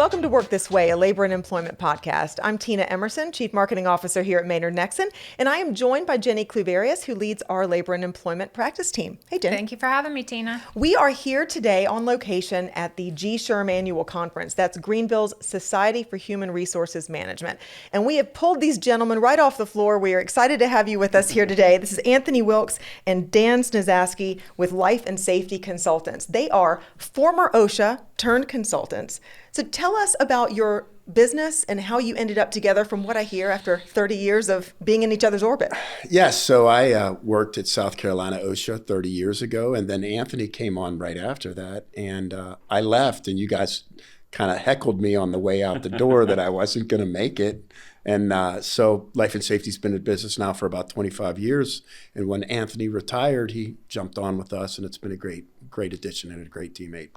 Welcome to Work This Way, a labor and employment podcast. I'm Tina Emerson, Chief Marketing Officer here at Maynard Nexsen, and I am joined by Jennie Kluvarius, who leads our labor and employment practice team. Hey, Jennie. Thank you for having me, Tina. We are here today on location at the SHRM Annual Conference. That's Greenville's Society for Human Resources Management. And we have pulled these gentlemen right off the floor. We are excited to have you with us here today. This is Anthony Wilks and Dan Snizaski with Life and Safety Consultants. They are former OSHA turned consultants. So tell us about your business and how you ended up together, from what I hear, after 30 years of being in each other's orbit. Yes, so I worked at South Carolina OSHA 30 years ago, and then Anthony came on right after that, and I left, and you guys kind of heckled me on the way out the door that I wasn't going to make it. And so Life and Safety's been in business now for about 25 years, and when Anthony retired, he jumped on with us, and it's been a great addition and a great teammate.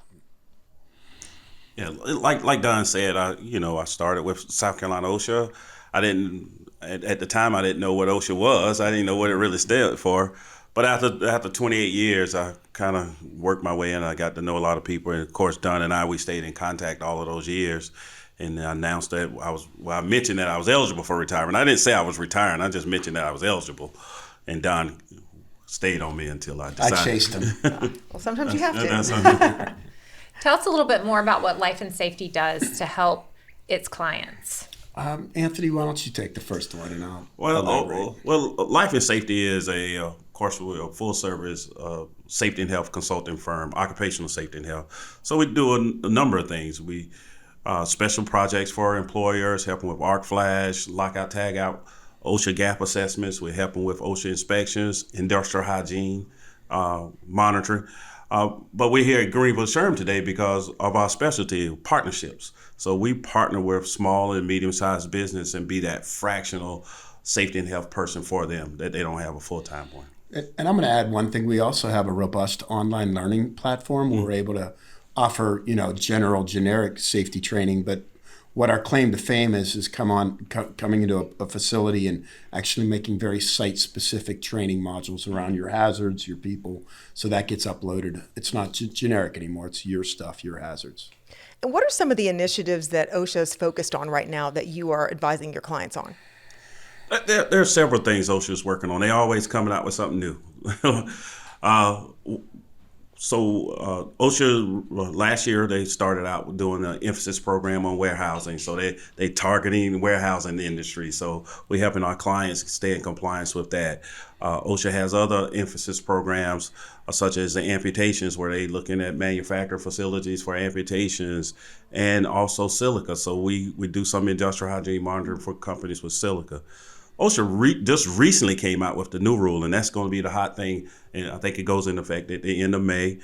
Yeah, like Don said, I started with South Carolina OSHA. At the time, I didn't know what OSHA was. I didn't know what it really stood for. But after 28 years, I kind of worked my way in. I got to know a lot of people. And of course, Don and we stayed in contact all of those years. And I announced that I mentioned that I was eligible for retirement. I didn't say I was retiring. I just mentioned that I was eligible. And Don stayed on me until I decided. I chased him. Well, sometimes you have to. Tell us a little bit more about what Life and Safety does to help its clients. Anthony, why don't you take the first one, and I'll elaborate. Well, Life and Safety is a full service safety and health consulting firm, occupational safety and health. So we do a number of things. We special projects for employers, helping with arc flash, lockout, tagout, OSHA gap assessments. We help them with OSHA inspections, industrial hygiene, monitoring. But we're here at Greenville SHRM today because of our specialty, partnerships. So we partner with small and medium-sized business and be that fractional safety and health person for them that they don't have a full-time one. And I'm going to add one thing. We also have a robust online learning platform where we're able to offer, generic safety training. But what our claim to fame is coming into a facility and actually making very site-specific training modules around your hazards, your people, so that gets uploaded. It's not generic anymore. It's your stuff, your hazards. And what are some of the initiatives that OSHA is focused on right now that you are advising your clients on? There are several things OSHA is working on. They're always coming out with something new. So OSHA, last year, they started out doing an emphasis program on warehousing. So they targeting warehousing industry. So we're helping our clients stay in compliance with that. OSHA has other emphasis programs, such as the amputations, where they looking at manufacturer facilities for amputations, and also silica. So we do some industrial hygiene monitoring for companies with silica. OSHA just recently came out with the new rule, and that's going to be the hot thing, and I think it goes into effect at the end of May.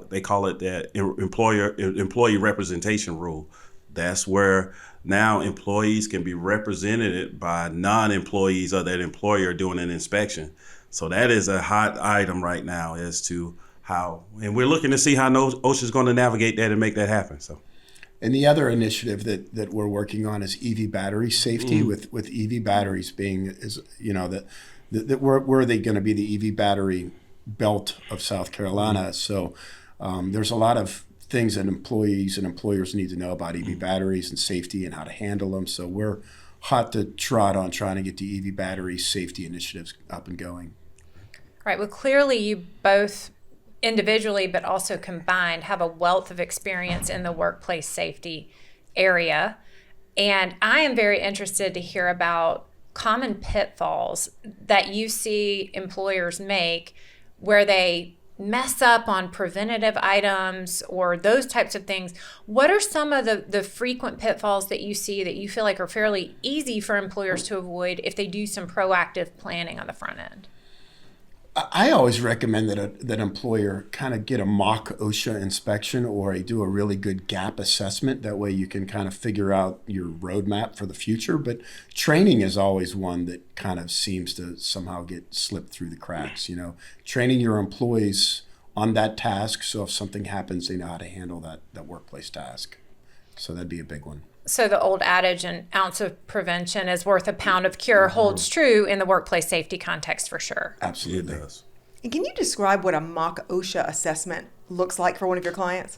They call it the employee representation rule. That's where now employees can be represented by non-employees of that employer doing an inspection. So that is a hot item right now as to how, and we're looking to see how OSHA is going to navigate that and make that happen. So. And the other initiative that we're working on is EV battery safety. With EV batteries being we're going to be the EV battery belt of South Carolina. So there's a lot of things that employees and employers need to know about EV batteries and safety and how to handle them. So we're hot to trot on trying to get the EV battery safety initiatives up and going. Right. Well, clearly you both individually, but also combined, have a wealth of experience in the workplace safety area. And I am very interested to hear about common pitfalls that you see employers make where they mess up on preventative items or those types of things. What are some of the frequent pitfalls that you see that you feel like are fairly easy for employers to avoid if they do some proactive planning on the front end? I always recommend that an employer kind of get a mock OSHA inspection or do a really good gap assessment. That way you can kind of figure out your roadmap for the future. But training is always one that kind of seems to somehow get slipped through the cracks. Training your employees on that task, so if something happens, they know how to handle that workplace task. So that'd be a big one. So the old adage, an ounce of prevention is worth a pound of cure, holds true in the workplace safety context for sure. Absolutely. It does. And can you describe what a mock OSHA assessment looks like for one of your clients?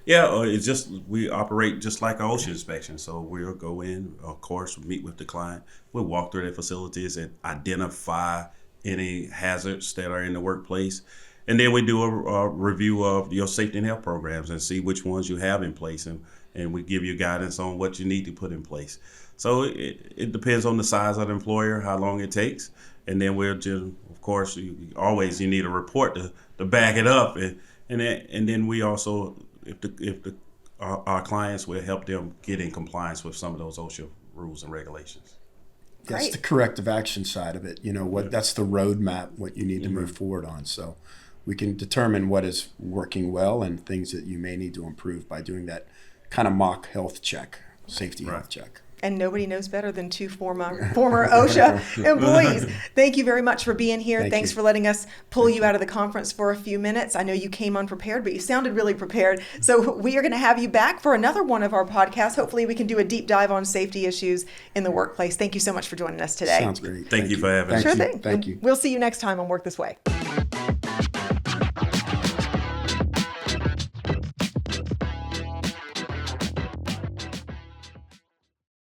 Yeah, it's just we operate just like an OSHA inspection. So we'll go in, of course, meet with the client. We'll walk through their facilities and identify any hazards that are in the workplace. And then we do a review of your safety and health programs and see which ones you have in place. And we give you guidance on what you need to put in place. So it depends on the size of the employer, how long it takes. And then we'll just, of course, you need a report to back it up. And then we also, our clients will help them get in compliance with some of those OSHA rules and regulations. That's the corrective action side of it. That's the roadmap, what you need to move forward on. So we can determine what is working well and things that you may need to improve by doing that kind of mock health check, safety health check. And nobody knows better than two former OSHA employees. Thank you very much for being here. Thanks for letting us pull you out of the conference for a few minutes. I know you came unprepared, but you sounded really prepared. So we are going to have you back for another one of our podcasts. Hopefully we can do a deep dive on safety issues in the workplace. Thank you so much for joining us today. Sounds great. Thank you for having us. Sure thing. Thank you. We'll see you next time on Work This Way.